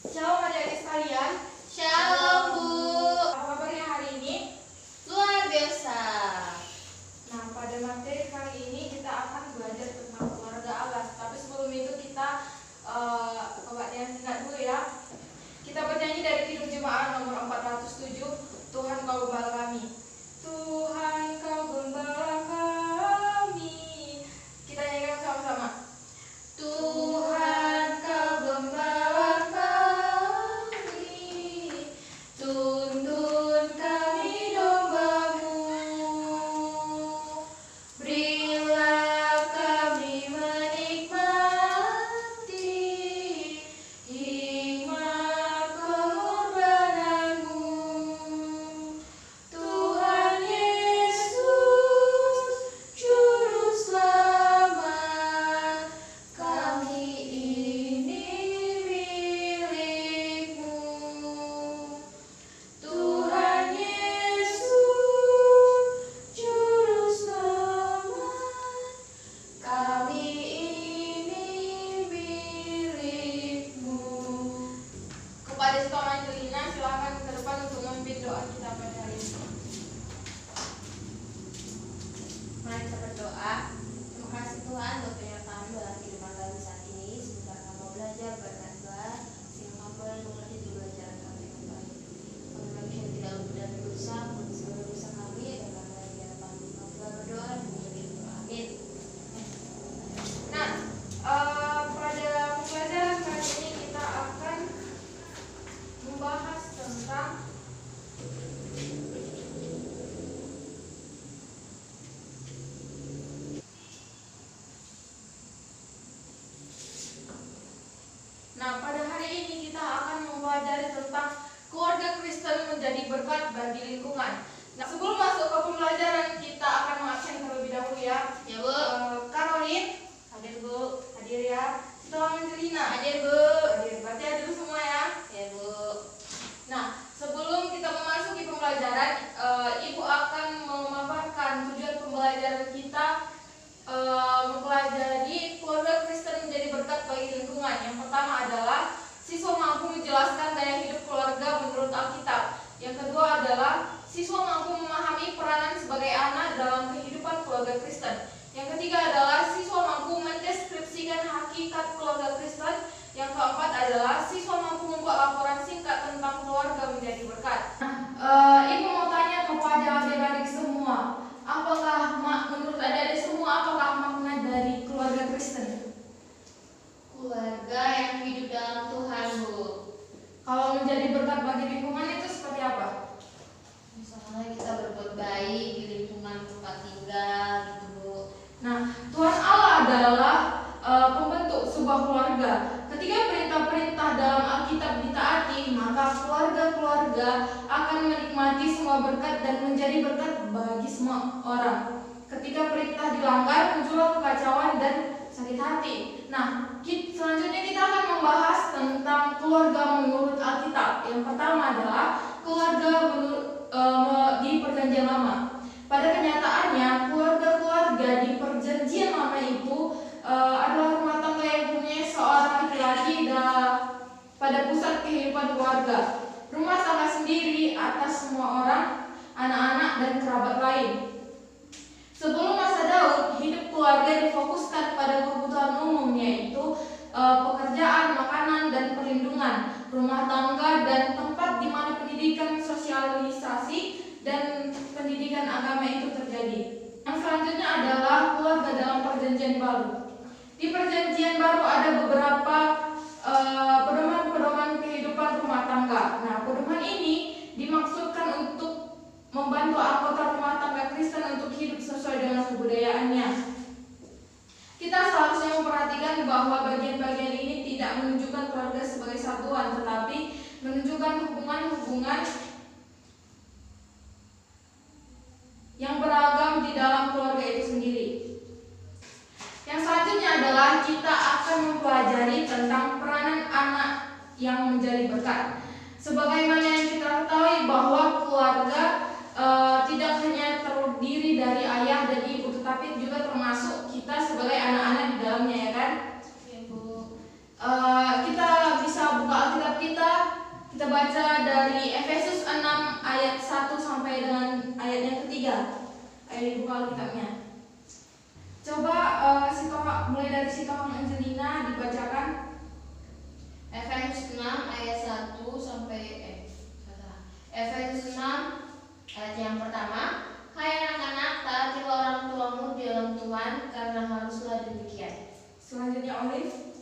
Shalom adik-adik sekalian. Shalom Bu. Apa kabarnya hari ini? Luar biasa. Nah, pada materi kali ini kita akan belajar tentang keluarga Allah. Tapi sebelum itu kita ingat dulu ya. Kita bernyanyi dari Kidung Jemaat nomor 407, Tuhan Kau Gembala Kami. Tuhan Kau Gembala Kami. Kita nyanyikan sama-sama. Tuhan Kau Gembala kami, tuntun kami domba-Mu. Berilah kami menikmati hikmat pengorbanan-Mu. Tuhan Yesus, Juru Selamat, kami ini milik-Mu. Tuhan Yesus, Juru Selamat, kami ini milik-Mu. Kepada Stom Angelina, silakan ke depan untuk memimpin doa kita pada hari ini. Mari kita berdoa. Terima kasih Tuhan buat penyertaan dalam kehidupan kami saat ini. Sebentar kami mau belajar berkat Tuhan, sehingga mampu dan mengerti pelajaran kami yang baik. Kami bagi yang tidak luput dan berdosa, mengutus segala dosa kami, dan kami lagi hadapan Kami berdoa dan menjadi doa. Amin. Nah, pada pembelajaran kali ini kita akan membahas tentang pada hari ini kita akan mempelajari tentang keluarga Kristen menjadi berkat bagi lingkungan. Nah, sebelum masuk ke pembelajaran kita akan mengabsen terlebih dahulu ya. Ya Bu. Caroline, Hadir Bu. hadir ya. Stom Angelina, Hadir Bu. hadir. Berarti hadir semua ya. Ya Bu. Nah, sebelum kita memasuki pembelajaran, Ibu akan memaparkan tujuan pembelajaran kita mempelajari keluarga Kristen menjadi berkat bagi lingkungan. Yang pertama adalah siswa mampu menjelaskan gaya hidup keluarga menurut Alkitab. Yang kedua adalah siswa mampu memahami peranan sebagai anak dalam kehidupan keluarga Kristen. Yang ketiga adalah siswa mampu mendeskripsikan hakikat keluarga Kristen. Yang keempat adalah siswa mampu membuat laporan singkat tentang keluarga menjadi berkat. Ibu mau tanya kepada adik-adik semua, menurut adik-adik semua apakah makna dari keluarga Kristen? Keluarga yang hidup dalam Tuhan Bu. Kalau menjadi berkat bagi lingkungan itu seperti apa? Misalnya kita berbuat baik di lingkungan tempat tinggal gitu Bu. Nah, Tuhan Allah adalah pembentuk sebuah keluarga. Ketika perintah-perintah dalam Alkitab ditaati, maka keluarga-keluarga akan menikmati semua berkat dan menjadi berkat bagi semua orang. Ketika perintah dilanggar, muncullah kekacauan dan sakit hati. Nah, selanjutnya kita akan membahas tentang keluarga menurut Alkitab. Yang pertama adalah keluarga di Perjanjian Lama. Pada kenyataannya, keluarga-keluarga di Perjanjian Lama itu adalah rumah tangga yang punya seorang laki-laki pada pusat kehidupan keluarga. Rumah tangga sendiri atas semua orang, anak-anak dan kerabat lain. Sebelum masa Daud, hidup keluarga difokuskan pada kebutuhan umum, yaitu pekerjaan, makanan, dan perlindungan, rumah tangga, dan tempat di mana pendidikan, sosialisasi, dan pendidikan agama itu terjadi. Yang selanjutnya adalah keluarga dalam Perjanjian Baru. Di Perjanjian Baru ada beberapa pedoman-pedoman kehidupan rumah tangga. Nah, pedoman ini dimaksudkan untuk membantu anggota rumah tangga Kristen untuk hidup sesuai dengan kebudayaannya. Kita seharusnya memperhatikan bahwa bagian-bagian ini tidak menunjukkan keluarga sebagai satuan, tetapi menunjukkan hubungan-hubungan yang beragam di dalam keluarga itu sendiri. Yang selanjutnya adalah kita akan mempelajari tentang peranan anak yang menjadi berkat. Sebagaimana yang kita ketahui bahwa keluarga tidak hanya terdiri dari ayah dan ibu, tetapi juga termasuk kita sebagai anak-anak di dalamnya, ya kan? Ya Bu. Kita bisa buka Alkitab kita mulai dari Sitohang Angelina dibacakan. Efesus 6 ayat 1 sampai Efesus 6 ayat yang pertama. Hai anak-anak, taatilah orang tuamu di dalam Tuhan, karena haruslah demikian. Selanjutnya Olive.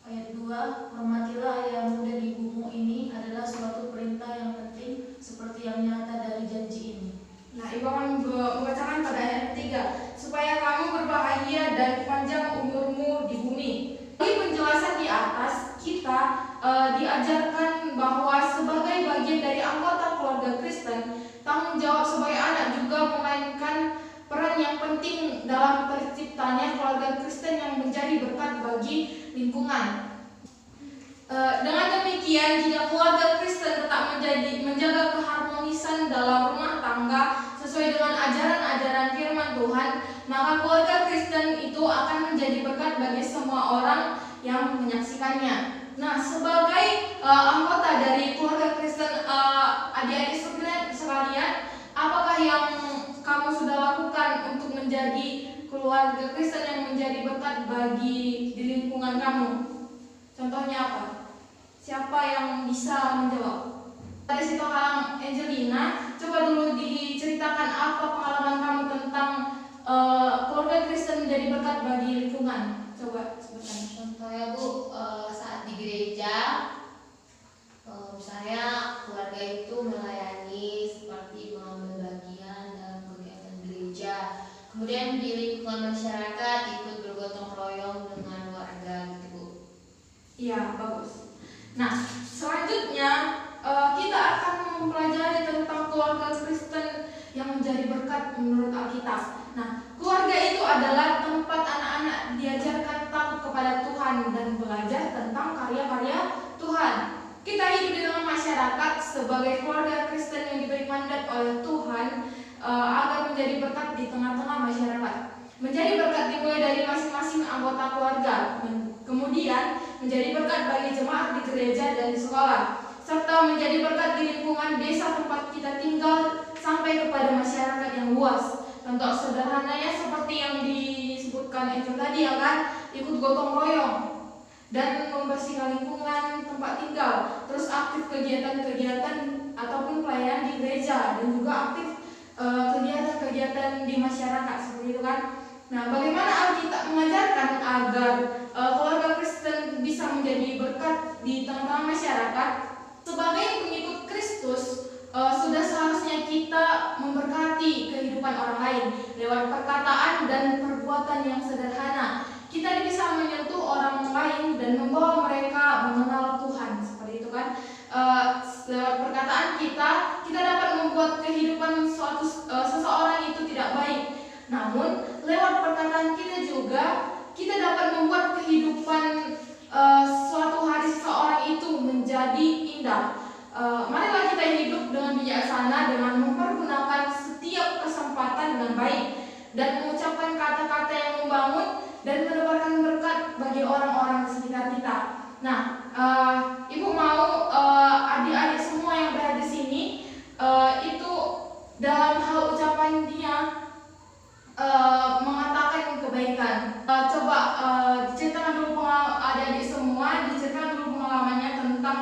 Ayat 2, hormatilah ayah muda di ibumu, ini adalah suatu perintah yang penting seperti yang nyata dari janji ini. Nah, Ibu akan membacakan pada ayat 3, supaya kamu berbahagia dan panjang umurmu di bumi. Di penjelasan di atas, kita diajarkan bahwa sebagai bagian dari anggota keluarga Kristen, tanggung jawab sebagai anak juga memainkan peran yang penting dalam terciptanya keluarga Kristen yang menjadi berkat bagi lingkungan. Dengan demikian, jika keluarga Kristen tetap menjaga keharmonisan dalam rumah tangga sesuai dengan ajaran-ajaran firman Tuhan, maka keluarga Kristen itu akan menjadi berkat bagi semua orang yang menyaksikannya. Nah, sebagai anggota dari keluarga Kristen, adik-adik sekalian, apakah yang kamu sudah lakukan untuk menjadi keluarga Kristen yang menjadi berkat bagi di lingkungan kamu? Contohnya apa? Siapa yang bisa menjawab? Dari Sitohang Angelina, coba dulu diceritakan apa pengalaman kamu tentang keluarga Kristen menjadi berkat bagi lingkungan. Coba sebutkan. Contohnya Bu, saat di gereja, misalnya keluarga itu melayani seperti mengambil bagian dalam kegiatan gereja. Kemudian di lingkungan masyarakat ikut bergotong royong dengan warga gitu Bu. Iya, bagus. Nah, selanjutnya kita akan mempelajari tentang keluarga Kristen yang menjadi berkat menurut Alkitab. Nah, keluarga itu adalah tempat anak-anak diajarkan takut kepada Tuhan dan belajar tentang karya-karya Tuhan. Kita hidup di tengah masyarakat sebagai keluarga Kristen yang diberi mandat oleh Tuhan agar menjadi berkat di tengah-tengah masyarakat. Menjadi berkat dimulai dari masing-masing anggota keluarga, kemudian menjadi berkat bagi jemaat di gereja dan di sekolah, serta menjadi berkat di lingkungan desa tempat kita tinggal sampai kepada masyarakat yang luas. Contoh sederhananya seperti yang disebutkan Angel tadi ya kan, ikut gotong royong dan membersihkan lingkungan tempat tinggal, terus aktif kegiatan-kegiatan ataupun pelayanan di gereja, dan juga aktif kegiatan-kegiatan di masyarakat seperti itu kan. Nah, bagaimana Alkitab mengajarkan agar keluarga Kristen bisa menjadi berkat di tengah-tengah masyarakat? Sebagai pengikut Kristus, sudah seharusnya kita memberkati kehidupan orang lain lewat perkataan dan perbuatan yang sederhana. Kita bisa menyentuh orang lain dan membawa mereka mengenal Tuhan, seperti itu kan. Lewat perkataan kita dapat membuat kehidupan seseorang itu tidak baik. Namun lewat perkataan kita juga kita dapat membuat kehidupan suatu hari seseorang itu menjadi indah. Marilah kita hidup dengan bijaksana dengan mempergunakan setiap kesempatan dengan baik dan mengucapkan kata-kata yang membangun dan menebarkan berkat bagi orang-orang di sekitar kita. Nah, Ibu mau adik-adik semua yang berada di sini itu dalam hal ucapan dia mengatakan kebaikan. Coba diceritakan dulu adik-adik semua, diceritakan dulu pengalamannya tentang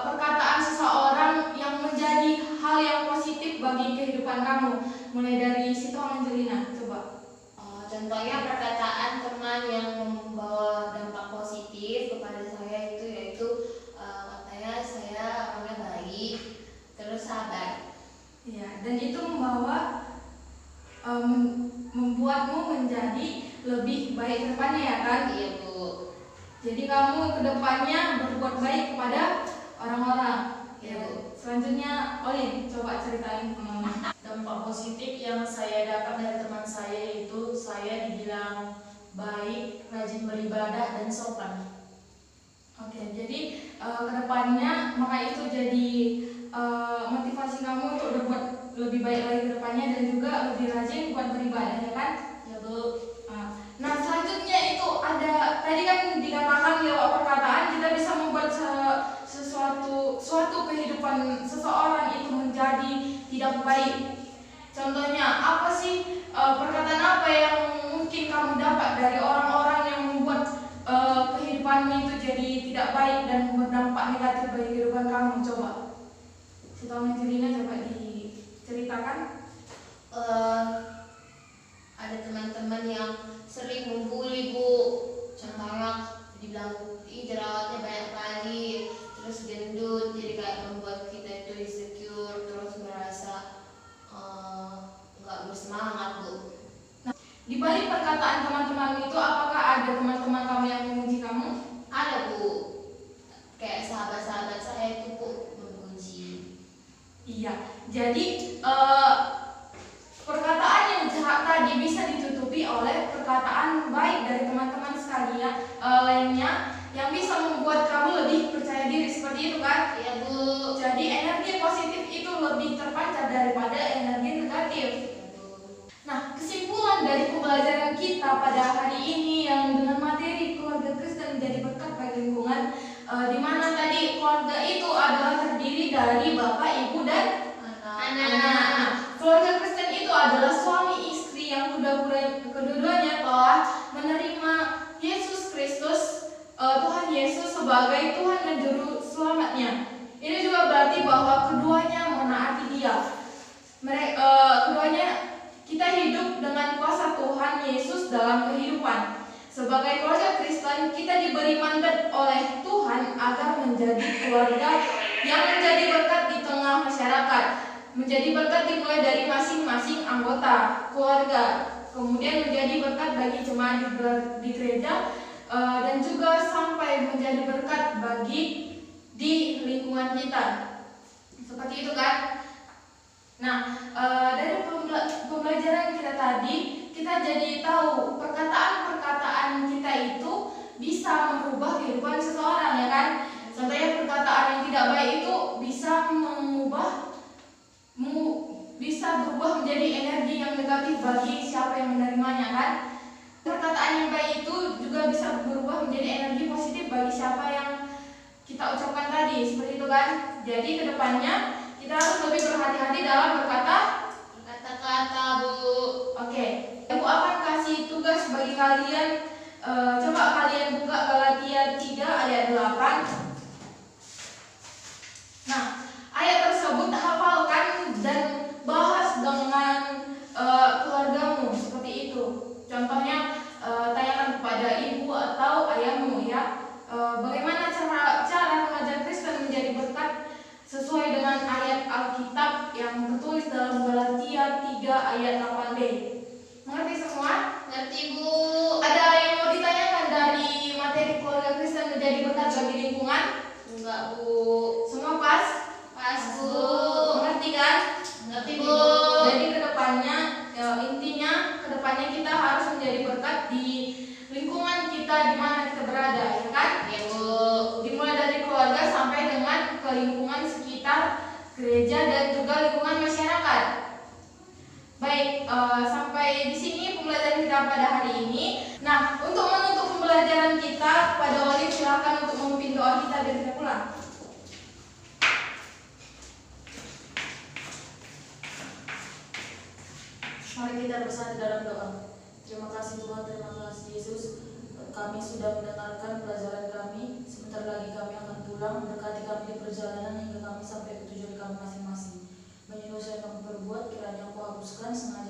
perkataan seseorang yang menjadi hal yang positif bagi kehidupan kamu. Mulai dari Sitohang Angelina, coba. Contohnya perkataan teman yang membawa dampak positif kepada saya itu yaitu katanya saya orangnya baik, terus sabar. Ya, dan itu membuatmu menjadi lebih baik ke depannya ya kan? Iya Bu. Jadi kamu ke depannya berbuat baik kepada orang-orang. Iya Bu. Selanjutnya Olin, coba ceritain pengalaman. Dampak positif yang saya dapat dari teman saya yaitu saya dibilang baik, rajin beribadah, dan sopan. Oke, jadi kedepannya maka itu jadi motivasi kamu untuk berbuat lebih baik lagi ke depannya dan juga lebih rajin buat beribadah ya kan? Ya Bu. Nah, selanjutnya itu ada tadi kan dikatakan lewat perkataan kita bisa membuat suatu kehidupan seseorang itu menjadi tidak baik. Contohnya apa sih perkataan apa yang mungkin kamu dapat dari orang-orang kehidupanmu itu jadi tidak baik dan berdampak negatif bagi kehidupan kamu? Coba Sitawa Angelina coba diceritakan. Ada teman-teman yang sering membuli, Bu. Contohnya dibilang jerawatnya banyak kali, terus gendut, jadi kayak membuat kita itu insecure, terus merasa nggak bersemangat, Bu. Di balik perkataan teman-teman itu, apakah ada teman-teman kamu yang memuji kamu? Ada, Bu. Kayak sahabat-sahabat saya itu, Bu, memuji. Iya, jadi perkataan yang jahat tadi bisa ditutupi oleh perkataan baik dari teman-teman sekalian lainnya yang bisa membuat kamu lebih percaya diri, seperti itu kan? Iya, Bu. Jadi energi positif itu lebih terpancar daripada energi negatif. Nah, kesimpulan dari pembelajaran kita pada hari ini yang dengan materi keluarga Kristen menjadi berkat bagi lingkungan, di mana tadi keluarga itu adalah terdiri dari bapak, ibu, dan anak. Keluarga Kristen itu adalah suami istri yang kedua-duanya telah menerima Yesus Kristus, Tuhan Yesus sebagai Tuhan dan Juru Selamatnya. Ini juga berarti bahwa keduanya menaati Dia. Keduanya kita hidup dengan kuasa Tuhan Yesus dalam kehidupan. Sebagai keluarga Kristen, kita diberi mandat oleh Tuhan agar menjadi keluarga yang menjadi berkat di tengah masyarakat. Menjadi berkat dimulai dari masing-masing anggota keluarga, kemudian menjadi berkat bagi jemaat di gereja, dan juga sampai menjadi berkat bagi di lingkungan kita. Seperti itu kan? Nah, dari pembelajaran kita tadi, kita jadi tahu perkataan-perkataan kita itu bisa merubah kehidupan seseorang, ya kan? Contohnya perkataan yang tidak baik itu bisa berubah menjadi energi yang negatif bagi siapa yang menerimanya, kan? Perkataan yang baik itu juga bisa berubah menjadi energi positif bagi siapa yang kita ucapkan tadi, seperti itu kan? Jadi kedepannya kita harus lebih berhati-hati dalam berkata-kata, Bu. Oke, Ibu akan kasih tugas bagi kalian. Coba kalian buka Galatia 3 ayat 8. Nah, ayat tersebut hafalkan dan bahas dengan keluargamu, seperti itu. Contohnya tanyakan kepada ibu atau ayahmu, ya. Bagaimana cara mengajar Kristen menjadi berkat sesuai dengan ayat Alkitab yang tertulis dalam Galatia 3 ayat 8b. Mengerti semua? Ngerti, Bu. Ada yang mau ditanyakan dari materi keluarga Kristen menjadi berkat bagi lingkungan? Enggak, Bu. Semua pas? Pas, Bu. Mengerti kan? Ngerti, Bu. Jadi kedepannya, intinya kedepannya kita harus menjadi berkat di lingkungan kita di mana kita berada, ya kan? Ya, Bu. Dimulai dari keluarga sampai dengan ke lingkungan sekitar gereja dan juga lingkungan masyarakat. Baik, sampai di sini pembelajaran kita pada hari ini. Nah, untuk menutup pembelajaran kita, pada Oli silakan untuk memimpin doa kita dan kita pulang. Mari kita bersatu dalam doa. Terima kasih Tuhan, terima kasih Yesus. Kami sudah mendengarkan pelajaran kami. Sebentar lagi kami akan pulang. Berkati kami di perjalanan hingga kami sampai ke tujuan kami masing-masing. Menyusul yang kami perbuat, kiranya Engkau hapuskan sengaja